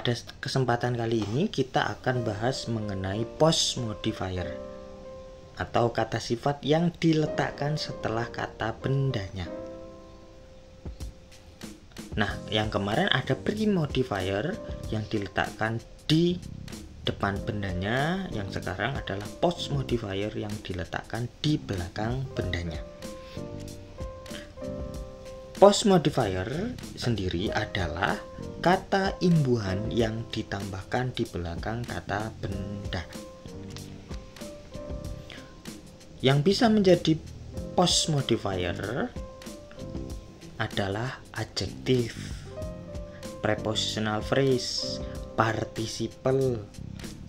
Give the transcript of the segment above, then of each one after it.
pada kesempatan kali ini kita akan bahas mengenai post modifier atau kata sifat yang diletakkan setelah kata bendanya. Nah, yang kemarin ada pre modifier yang diletakkan di depan bendanya, yang sekarang adalah post modifier yang diletakkan di belakang bendanya. Post modifier sendiri adalah kata imbuhan yang ditambahkan di belakang kata benda. Yang bisa menjadi post modifier adalah adjektif, prepositional phrase, participle,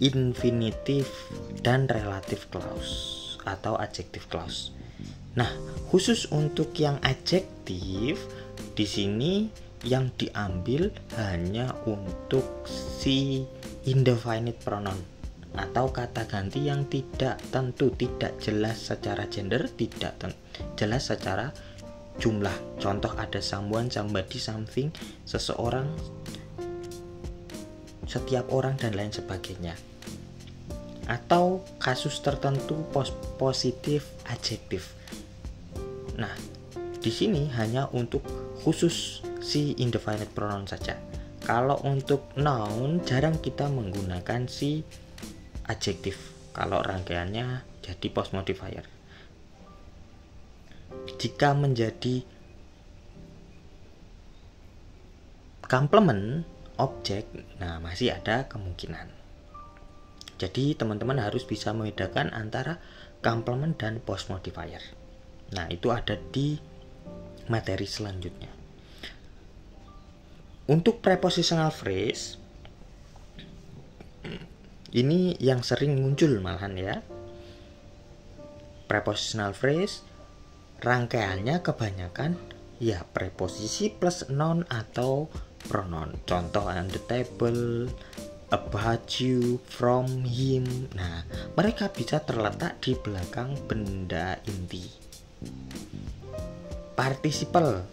infinitive, dan relative clause atau adjective clause. Nah, khusus untuk yang adjektif di sini yang diambil hanya untuk si indefinite pronoun atau kata ganti yang tidak tentu, tidak jelas secara gender, tidak jelas secara jumlah. Contoh ada someone, somebody, something, seseorang, setiap orang, dan lain sebagainya. Atau kasus tertentu positif adjektif. Nah, di sini hanya untuk khusus si indefinite pronoun saja. Kalau untuk noun jarang kita menggunakan si adjektif kalau rangkaiannya jadi post modifier. Jika menjadi complement objek, nah masih ada kemungkinan. Jadi teman-teman harus bisa membedakan antara complement dan post modifier. Nah, itu ada di materi selanjutnya. Untuk prepositional phrase ini yang sering muncul malahan ya. Prepositional phrase rangkaiannya kebanyakan ya preposisi plus noun atau pronoun. Contoh on the table, about you, from him. Nah, mereka bisa terletak di belakang benda inti. Participle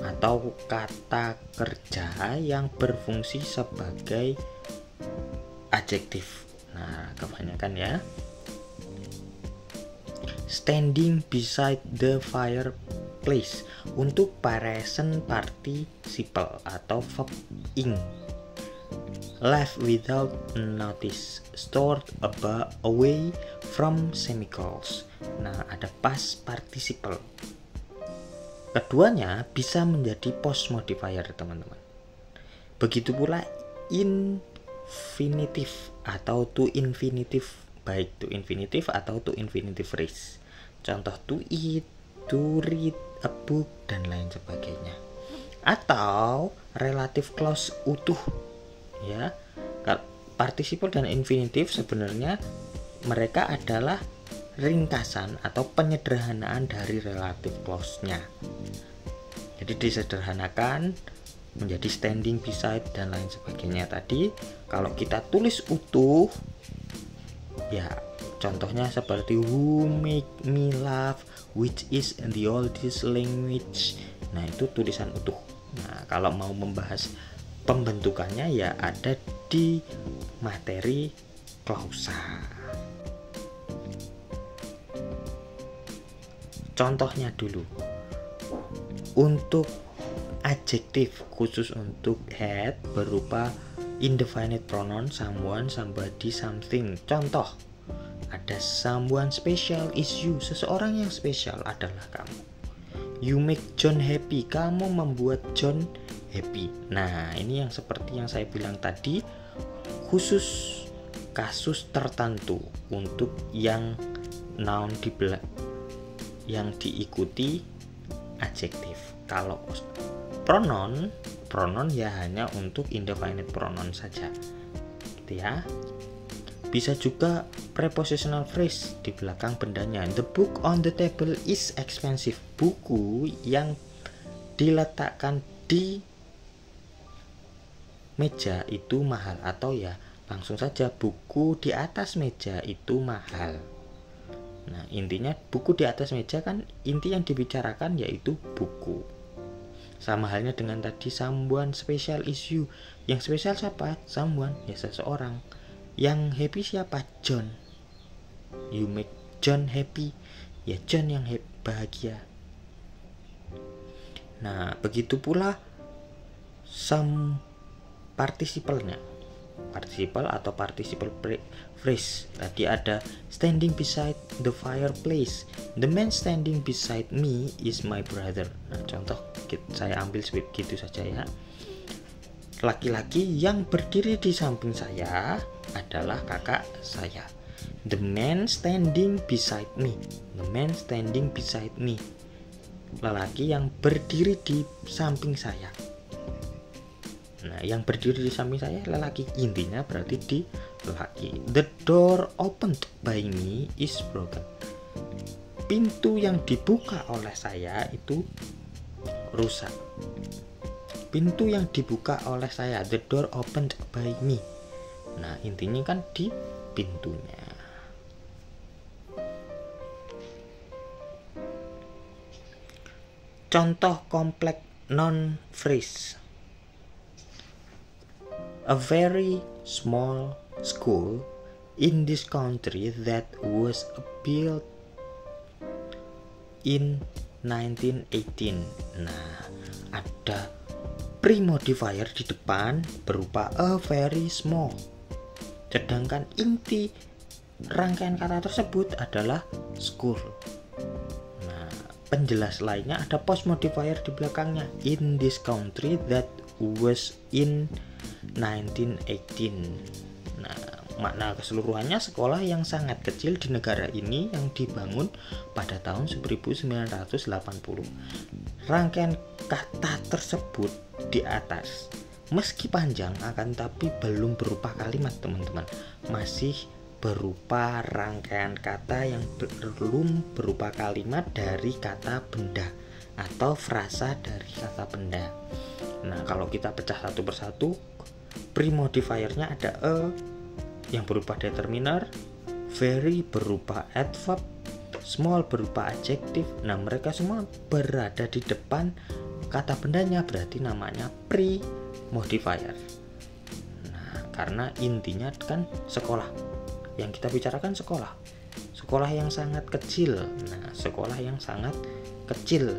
atau kata kerja yang berfungsi sebagai adjektif. Nah, kebanyakan ya. Standing beside the fireplace untuk present participle atau verb ing. Left without notice, stored away from semicolons. Nah, ada past participle. Keduanya bisa menjadi post modifier, teman-teman. Begitu pula infinitive atau to infinitive, baik to infinitive atau to infinitive phrase. Contoh to eat, to read a book, dan lain sebagainya. Atau relative clause utuh ya. Participle dan infinitive sebenarnya mereka adalah ringkasan atau penyederhanaan dari relative clause-nya. Jadi disederhanakan menjadi standing beside dan lain sebagainya tadi. Kalau kita tulis utuh ya contohnya seperti who make me laugh, which is the oldest language. Nah, itu tulisan utuh. Nah, kalau mau membahas pembentukannya ya ada di materi klausa. Contohnya dulu. Untuk adjektif khusus untuk head berupa indefinite pronoun someone, somebody, something. Contoh, ada someone special is you, seseorang yang spesial adalah kamu. You make John happy, kamu membuat John happy. Nah, ini yang seperti yang saya bilang tadi, khusus kasus tertentu untuk yang noun yang diikuti adjektif. Kalau pronoun ya hanya untuk indefinite pronoun saja, gitu ya. Bisa juga prepositional phrase di belakang bendanya. The book on the table is expensive. Buku yang diletakkan di meja itu mahal, atau ya langsung saja buku di atas meja itu mahal. Nah, intinya buku di atas meja kan inti yang dibicarakan yaitu buku. Sama halnya dengan tadi someone special is you. Yang spesial siapa? Someone, ya seseorang. Yang happy siapa? John. You make John happy, ya John yang bahagia. Nah, begitu pula some participle-nya. Participle atau participle phrase. Tadi ada standing beside the fireplace. The man standing beside me is my brother. Nah, contoh saya ambil begitu saja ya. Laki-laki yang berdiri di samping saya adalah kakak saya. The man standing beside me. The man standing beside me. Lelaki yang berdiri di samping saya. Nah, yang berdiri di samping saya lelaki, intinya berarti di lelaki. The door opened by me is broken. Pintu yang dibuka oleh saya itu rusak. Pintu yang dibuka oleh saya, the door opened by me. Nah, intinya kan di pintunya. Contoh kompleks non phrase. A very small school in this country that was built in 1918. Nah, ada pre-modifier di depan berupa a very small. Sedangkan inti rangkaian kata tersebut adalah school. Nah, penjelas lainnya ada post modifier di belakangnya. In this country that was in 1918. Nah, makna keseluruhannya sekolah yang sangat kecil di negara ini yang dibangun pada tahun 1980. Rangkaian kata tersebut di atas meski panjang akan tapi belum berupa kalimat, teman-teman. Masih berupa rangkaian kata yang belum berupa kalimat dari kata benda atau frasa dari kata benda. Nah, kalau kita pecah satu persatu, pre-modifiernya ada a yang berupa determiner, very berupa adverb, small berupa adjektif. Nah, mereka semua berada di depan kata bendanya, berarti namanya pre-modifier. Nah, karena intinya kan sekolah. Yang kita bicarakan sekolah. Sekolah yang sangat kecil. Nah, sekolah yang sangat kecil.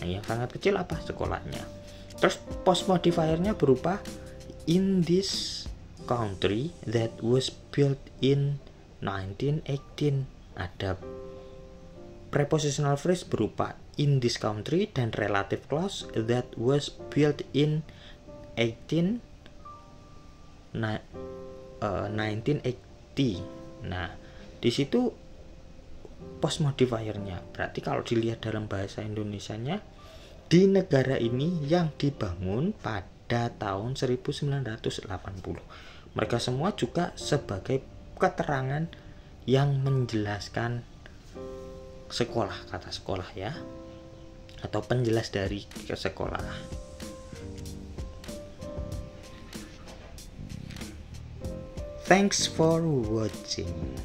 Nah, yang sangat kecil apa? Sekolahnya. Terus post modifiernya berupa in this country that was built in 1918. Ada prepositional phrase berupa in this country dan relative clause that was built in 1980. Nah, di situ post modifiernya. Berarti kalau dilihat dalam bahasa Indonesianya, di negara ini yang dibangun pada tahun 1980. Mereka semua juga sebagai keterangan yang menjelaskan sekolah, kata sekolah ya, atau penjelas dari sekolah. Thanks for watching.